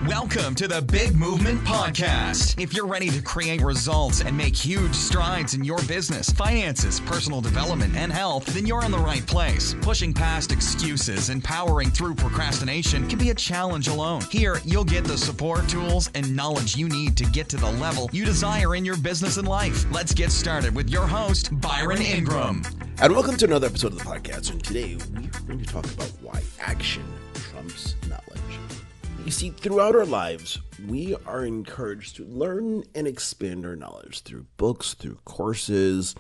Welcome to the Big Movement Podcast. If you're ready to create results and make huge strides in your business, finances, personal development, and health, then you're in the right place. Pushing past excuses and powering through procrastination can be a challenge alone. Here, you'll get the support, tools, and knowledge you need to get to the level you desire in your business and life. Let's get started with your host, Byron Ingram. And welcome to another episode of the podcast. And today, we're going to talk about why action trumps knowledge. You see, throughout our lives, we are encouraged to learn and expand our knowledge through books, through courses,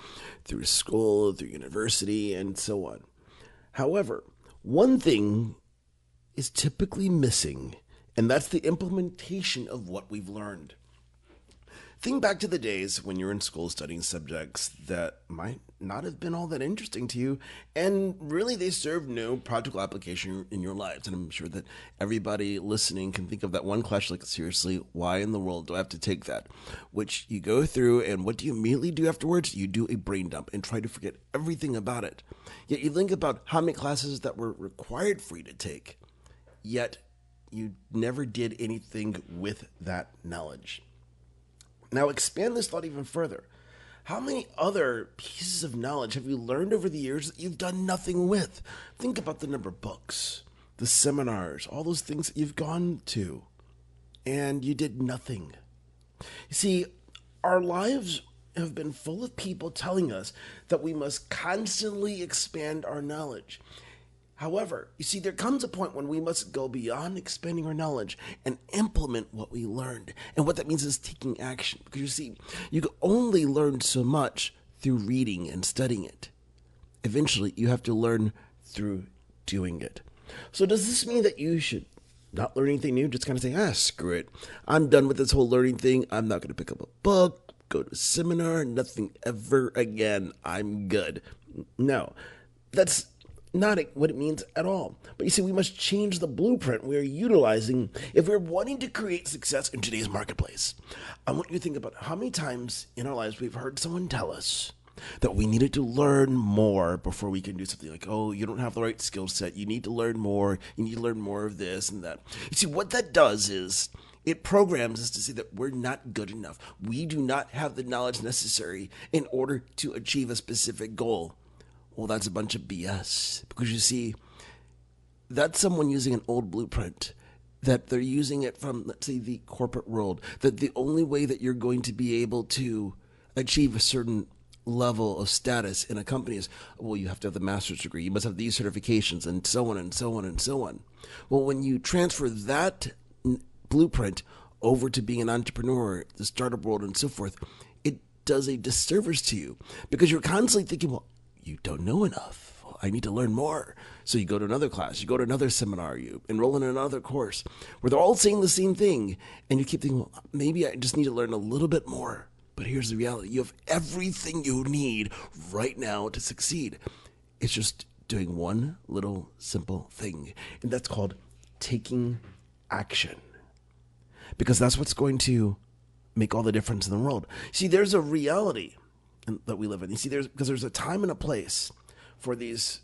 through school, through university, and so on. However, one thing is typically missing, and that's the implementation of what we've learned. Think back to the days when you were in school studying subjects that might not have been all that interesting to you, and really they serve no practical application in your lives. And I'm sure that everybody listening can think of that one class like, seriously, why in the world do I have to take that? Which you go through, and what do you immediately do afterwards? You do a brain dump and try to forget everything about it. Yet you think about how many classes that were required for you to take, yet you never did anything with that knowledge. Now expand this thought even further. How many other pieces of knowledge have you learned over the years that you've done nothing with? Think about the number of books, the seminars, all those things that you've gone to, and you did nothing. You see, our lives have been full of people telling us that we must constantly expand our knowledge. However, you see, there comes a point when we must go beyond expanding our knowledge and implement what we learned. And what that means is taking action. Because you see, you can only learn so much through reading and studying it. Eventually, you have to learn through doing it. So does this mean that you should not learn anything new? Just kind of say, screw it. I'm done with this whole learning thing. I'm not going to pick up a book, go to a seminar, nothing ever again. I'm good. No, that's not what it means at all. But you see, we must change the blueprint we are utilizing if we're wanting to create success in today's marketplace. I want you to think about how many times in our lives we've heard someone tell us that we needed to learn more before we can do something like, oh, you don't have the right skill set. You need to learn more. You need to learn more of this and that. You see, what that does is it programs us to say that we're not good enough. We do not have the knowledge necessary in order to achieve a specific goal. Well, that's a bunch of BS, because you see, that's someone using an old blueprint, that they're using it from, let's say, the corporate world, that the only way that you're going to be able to achieve a certain level of status in a company is, well, you have to have the master's degree, you must have these certifications, and so on and so on and so on. Well, when you transfer that blueprint over to being an entrepreneur, the startup world, and so forth, it does a disservice to you, because you're constantly thinking, well, you don't know enough. I need to learn more. So you go to another class, you go to another seminar, you enroll in another course where they're all saying the same thing. And you keep thinking, well, maybe I just need to learn a little bit more. But here's the reality. You have everything you need right now to succeed. It's just doing one little simple thing. And that's called taking action. Because that's what's going to make all the difference in the world. See, there's a reality that we live in. You see, there's a time and a place for these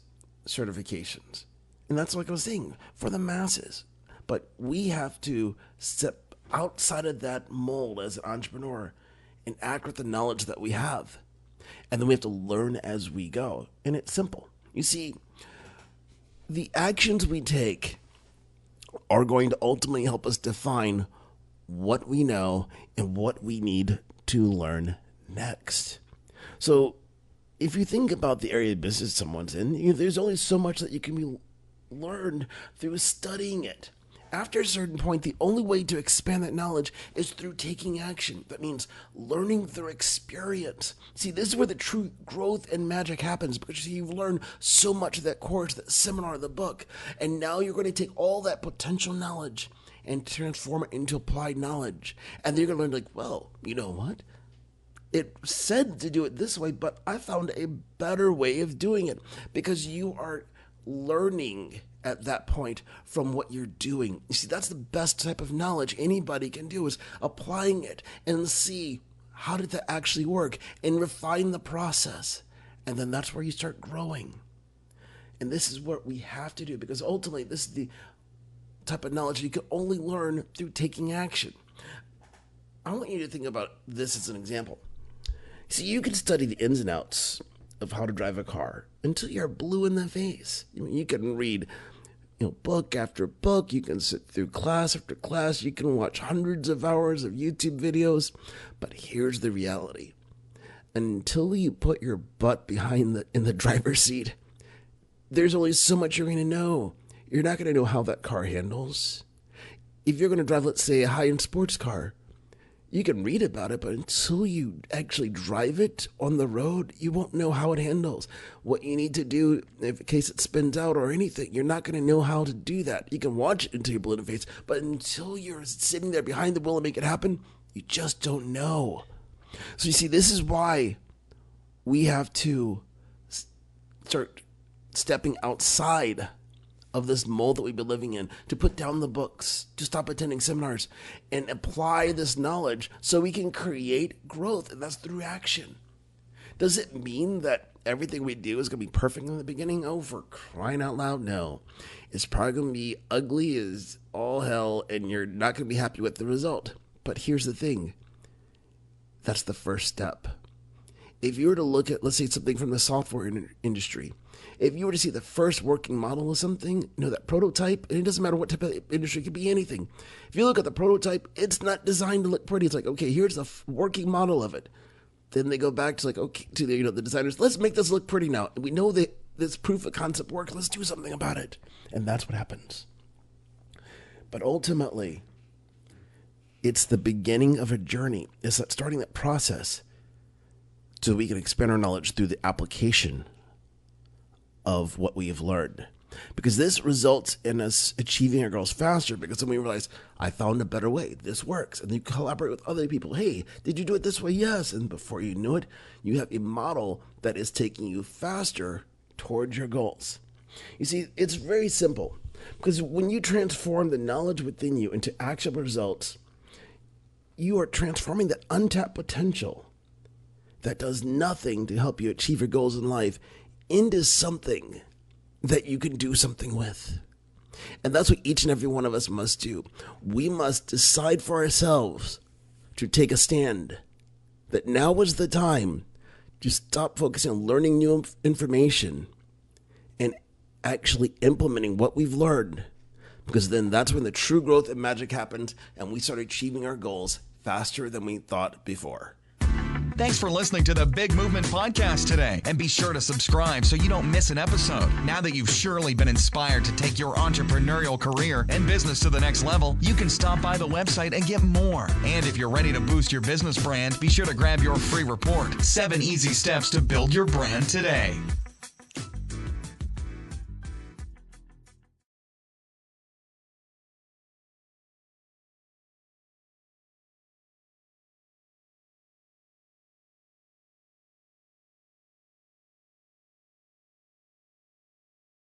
certifications. And that's like I was saying, for the masses. But we have to step outside of that mold as an entrepreneur and act with the knowledge that we have. And then we have to learn as we go. And it's simple. You see, the actions we take are going to ultimately help us define what we know and what we need to learn next. So if you think about the area of business someone's in, there's only so much that you can be learned through studying it. After a certain point, the only way to expand that knowledge is through taking action. That means learning through experience. See, this is where the true growth and magic happens, because you've learned so much of that course, that seminar, the book, and now you're going to take all that potential knowledge and transform it into applied knowledge. And then you're going to learn, like, well, you know what? It said to do it this way, but I found a better way of doing it, because you are learning at that point from what you're doing. You see, that's the best type of knowledge anybody can do, is applying it and see how did that actually work and refine the process. And then that's where you start growing. And this is what we have to do, because ultimately this is the type of knowledge you can only learn through taking action. I want you to think about this as an example. See, you can study the ins and outs of how to drive a car until you're blue in the face. You can read book after book. You can sit through class after class. You can watch hundreds of hours of YouTube videos. But here's the reality. Until you put your butt behind in the driver's seat, there's only so much you're going to know. You're not going to know how that car handles. If you're going to drive, let's say, a high-end sports car, you can read about it, but until you actually drive it on the road, you won't know how it handles. What you need to do in case it spins out or anything, you're not going to know how to do that. You can watch it until you're blue in the face, but until you're sitting there behind the wheel and make it happen, you just don't know. So you see, this is why we have to start stepping outside of this mold that we've been living in, to put down the books, to stop attending seminars, and apply this knowledge so we can create growth, and that's through action. Does it mean that everything we do is going to be perfect in the beginning? Oh, for crying out loud, no. It's probably going to be ugly as all hell, and you're not going to be happy with the result. But here's the thing. That's the first step. If you were to look at, let's say, something from the software industry, if you were to see the first working model of something, that prototype, and it doesn't matter what type of industry, it could be anything. If you look at the prototype, it's not designed to look pretty. It's like, okay, here's the working model of it. Then they go back to the designers, let's make this look pretty now. And we know that this proof of concept works. Let's do something about it. And that's what happens. But ultimately, it's the beginning of a journey. It's that starting that process so we can expand our knowledge through the application of what we have learned. Because this results in us achieving our goals faster, because then we realize, I found a better way. This works. And you collaborate with other people. Hey, did you do it this way? Yes. And before you know it, you have a model that is taking you faster towards your goals. You see, it's very simple. Because when you transform the knowledge within you into actionable results, you are transforming that untapped potential that does nothing to help you achieve your goals in life into something that you can do something with. And that's what each and every one of us must do. We must decide for ourselves to take a stand that now is the time to stop focusing on learning new information and actually implementing what we've learned. Because then that's when the true growth and magic happens, and we start achieving our goals faster than we thought before. Thanks for listening to the Big Movement Podcast today. And be sure to subscribe so you don't miss an episode. Now that you've surely been inspired to take your entrepreneurial career and business to the next level, you can stop by the website and get more. And if you're ready to boost your business brand, be sure to grab your free report, 7 Easy Steps to Build Your Brand Today.